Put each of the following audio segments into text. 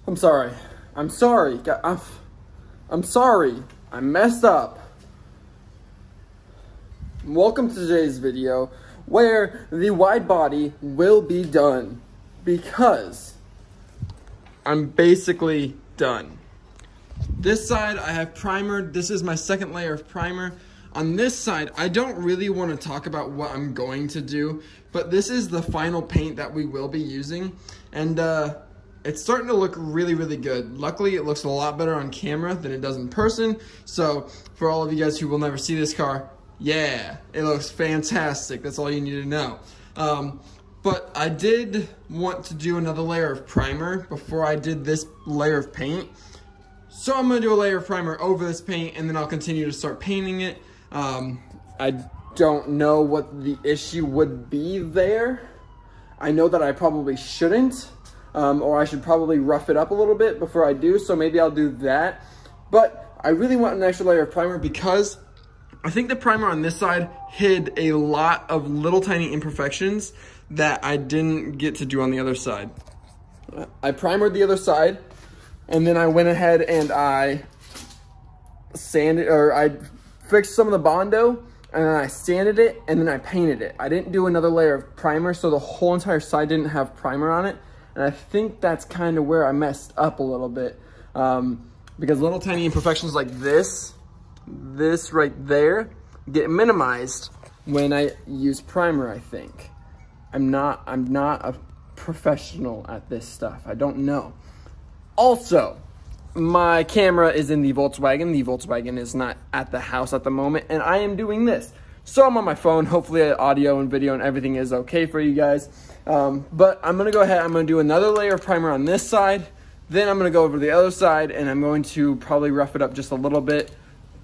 I'm sorry. I'm sorry. I'm sorry. I messed up. Welcome to today's video where the wide body will be done because I'm basically done. This side I have primered. This is my second layer of primer. On this side, I don't really want to talk about what I'm going to do, but this is the final paint that we will be using, and it's starting to look really, really good. Luckily, it looks a lot better on camera than it does in person, so for all of you guys who will never see this car, yeah, it looks fantastic. That's all you need to know. But I did want to do another layer of primer before I did this layer of paint, so I'm going to do a layer of primer over this paint, and then I'll continue to start painting it. I don't know what the issue would be there. I know that I probably shouldn't, or I should probably rough it up a little bit before I do, so maybe I'll do that. But I really want an extra layer of primer because I think the primer on this side hid a lot of little tiny imperfections that I didn't get to do on the other side. I primered the other side, and then I went ahead and I fixed some of the Bondo, and then I sanded it, and then I painted it. I didn't do another layer of primer, so the whole entire side didn't have primer on it, and I think that's kind of where I messed up a little bit, because little tiny imperfections like this right there, get minimized when I use primer, I think. I'm not a professional at this stuff. I don't know. Also, my camera is in the Volkswagen. The Volkswagen is not at the house at the moment, and I am doing this. So I'm on my phone. Hopefully audio and video and everything is okay for you guys. But I'm gonna go ahead, I'm gonna do another layer of primer on this side. Then I'm gonna go over to the other side, and I'm going to probably rough it up just a little bit.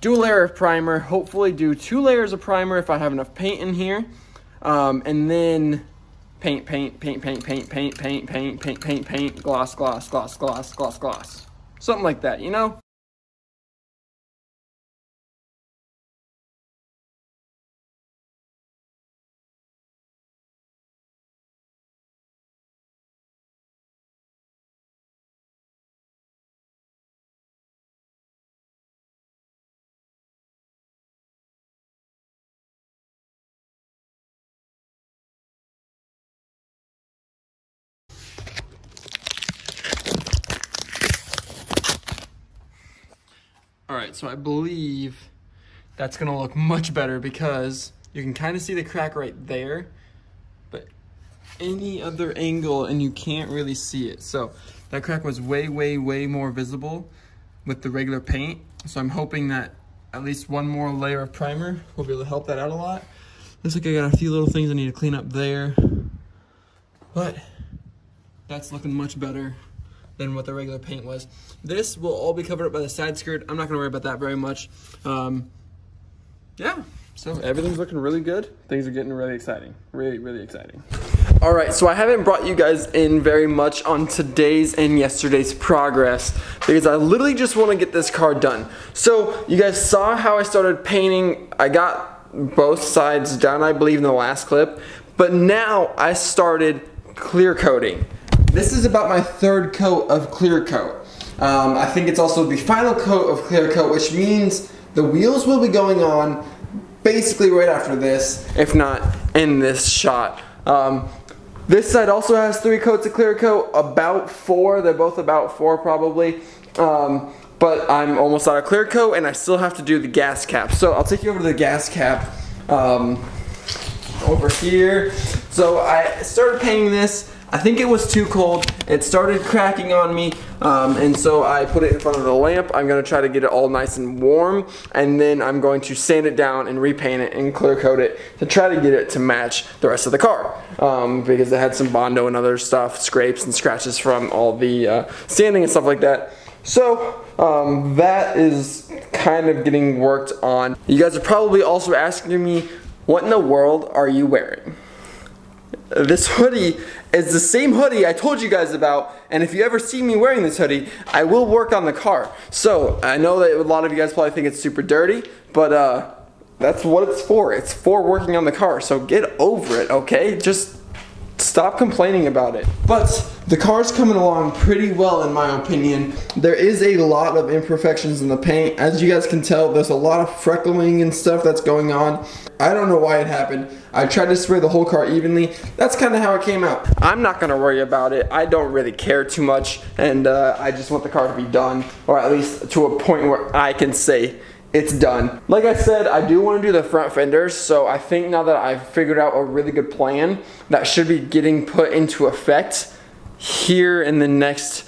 Do a layer of primer, hopefully do 2 layers of primer if I have enough paint in here. And then paint, gloss. Something like that, you know? All right, so I believe that's gonna look much better because you can kind of see the crack right there, but any other angle and you can't really see it. So that crack was way more visible with the regular paint. So I'm hoping that at least one more layer of primer will be able to help that out a lot. Looks like I got a few little things I need to clean up there, but that's looking much better than what the regular paint was. This will all be covered up by the side skirt. I'm not gonna worry about that very much. Yeah, so everything's looking really good. Things are getting really exciting, really exciting. All right, so I haven't brought you guys in very much on today's and yesterday's progress because I literally just wanna get this car done. So you guys saw how I started painting. I got both sides done, I believe, in the last clip, but now I started clear coating. This is about my 3rd coat of clear coat. I think it's also the final coat of clear coat, which means the wheels will be going on basically right after this, if not in this shot. This side also has 3 coats of clear coat, about 4. They're both about 4 probably. But I'm almost out of clear coat, and I still have to do the gas cap. So I'll take you over to the gas cap over here. So I started painting this. I think it was too cold. It started cracking on me, and so I put it in front of the lamp. I'm gonna try to get it all nice and warm, and then I'm going to sand it down and repaint it and clear coat it to try to get it to match the rest of the car, because it had some Bondo and other stuff, scrapes and scratches from all the sanding and stuff like that. So that is kind of getting worked on. You guys are probably also asking me, what in the world are you wearing? This hoodie is the same hoodie I told you guys about, and if you ever see me wearing this hoodie, I will work on the car. So I know that a lot of you guys probably think it's super dirty, but that's what it's for. It's for working on the car, so get over it, okay? Just stop complaining about it. But the car's coming along pretty well in my opinion. There is a lot of imperfections in the paint. As you guys can tell, there's a lot of freckling and stuff that's going on. I don't know why it happened. I tried to spray the whole car evenly. That's kind of how it came out. I'm not gonna worry about it. I don't really care too much, and I just want the car to be done, or at least to a point where I can say it's done. Like I said, I do want to do the front fenders, so I think now that I've figured out a really good plan that should be getting put into effect here in the next,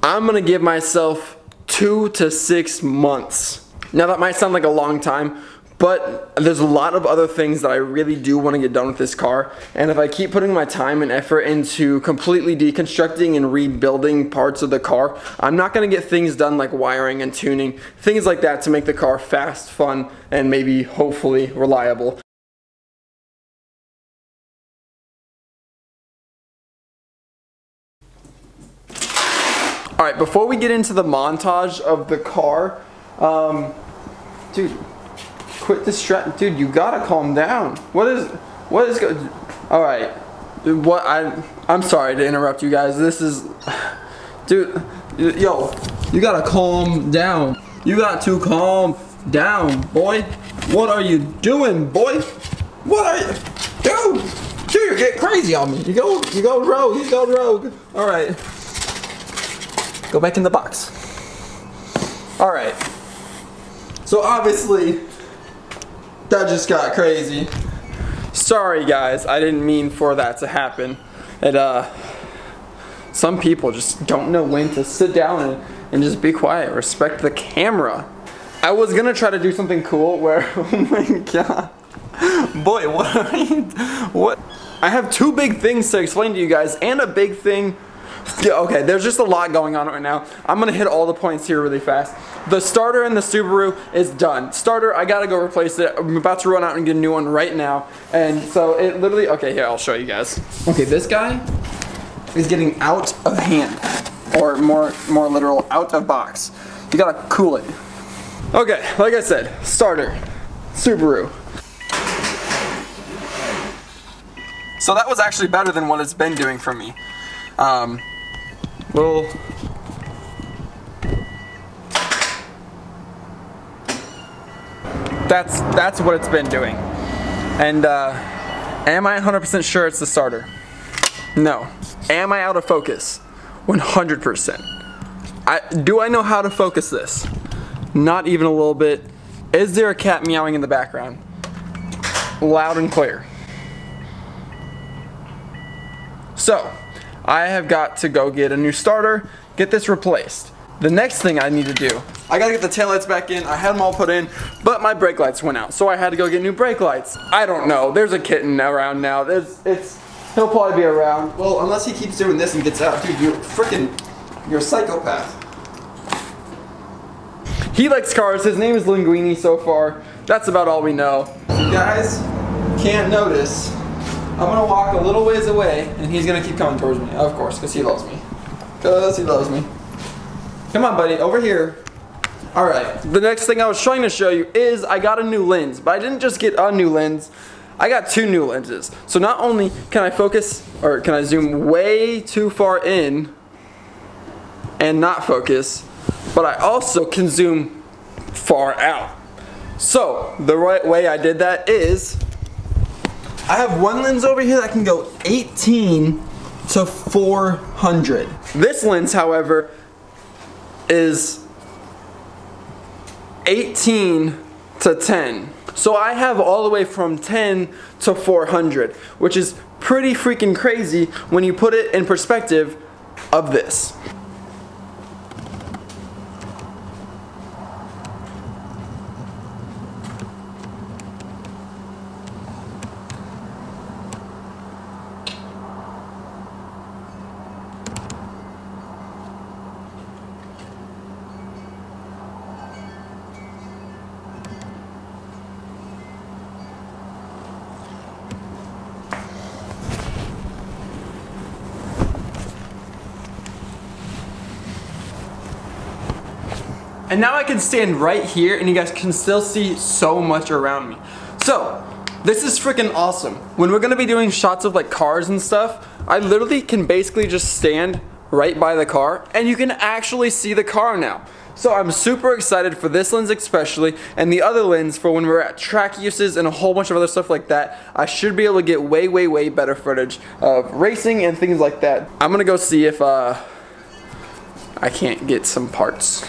I'm gonna give myself 2 to 6 months. Now that might sound like a long time, but there's a lot of other things that I really do want to get done with this car, and if I keep putting my time and effort into completely deconstructing and rebuilding parts of the car, I'm not going to get things done like wiring and tuning, things like that to make the car fast, fun, and maybe hopefully reliable. Alright, before we get into the montage of the car, dude, quit distracting. Dude, you gotta calm down. What is all right. Dude, I'm sorry to interrupt you guys. This is, dude, yo, you gotta calm down. You got to calm down, boy. What are you doing, boy? What are you, dude, you're getting crazy on me. You go rogue. All right, go back in the box. All right. So obviously, that just got crazy. Sorry guys, I didn't mean for that to happen. Some people just don't know when to sit down and just be quiet, respect the camera. I was gonna try to do something cool where, oh my god. Boy, what? I have 2 big things to explain to you guys and a big thing. Yeah, okay, there's just a lot going on right now. I'm gonna hit all the points here really fast. The starter in the Subaru is done. Starter, I gotta go replace it. I'm about to run out and get a new one right now. And so it literally, okay, here, I'll show you guys. Okay, this guy is getting out of hand. Or more literal, out of box. You gotta cool it. Okay, like I said, starter, Subaru. So that was actually better than what it's been doing for me. Well, that's what it's been doing. And am I 100% sure it's the starter? No. Am I out of focus? 100%. Do I know how to focus this? Not even a little bit. Is there a cat meowing in the background? Loud and clear. So, I have got to go get a new starter, get this replaced. The next thing I need to do, I gotta get the taillights back in. I had them all put in, but my brake lights went out, so I had to go get new brake lights. I don't know, there's a kitten around now. He'll probably be around. Well, unless he keeps doing this and gets out. Dude, you're a psychopath. He likes cars, his name is Linguini so far. That's about all we know. If you guys can't notice, I'm gonna walk a little ways away, and he's gonna keep coming towards me, of course, because he loves me. Come on, buddy, over here. Alright, the next thing I was trying to show you is I got a new lens, but I didn't just get a new lens, I got 2 new lenses. So not only can I focus, or can I zoom way too far in and not focus, but I also can zoom far out. So, the right way I did that is, I have one lens over here that can go 18 to 400. This lens, however, is 18 to 10. So I have all the way from 10 to 400, which is pretty freaking crazy when you put it in perspective of this. And now I can stand right here and you guys can still see so much around me. So, This is freaking awesome. When we're gonna be doing shots of like cars and stuff, I literally can basically just stand right by the car and you can actually see the car now. So I'm super excited for this lens especially, and the other lens for when we're at track uses and a whole bunch of other stuff like that. I should be able to get way better footage of racing and things like that. I'm gonna go see if I can't get some parts.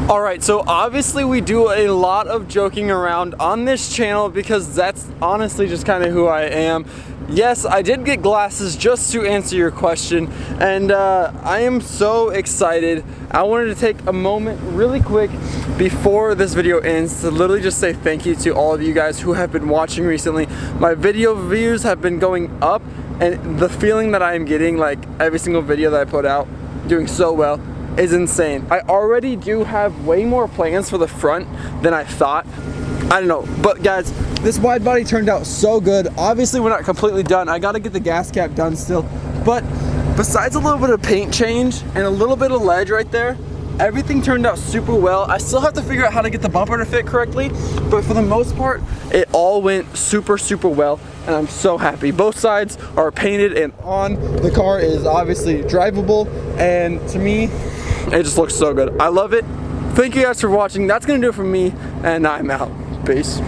Alright, so obviously we do a lot of joking around on this channel because that's honestly just kind of who I am. Yes, I did get glasses just to answer your question, and I am so excited. I wanted to take a moment really quick before this video ends to literally just say thank you to all of you guys who have been watching recently. My video views have been going up, and the feeling that I am getting, like every single video that I put out, doing so well, is insane. I already do have way more plans for the front than I thought. I don't know, but guys, this wide body turned out so good. Obviously we're not completely done. I gotta get the gas cap done still, but besides a little bit of paint change and a little bit of ledge right there, everything turned out super well. I still have to figure out how to get the bumper to fit correctly, but for the most part, it all went super well, and I'm so happy. Both sides are painted and on. The car is obviously drivable, and to me, it just looks so good. I love it. Thank you guys for watching. That's gonna do it for me, and I'm out. Peace.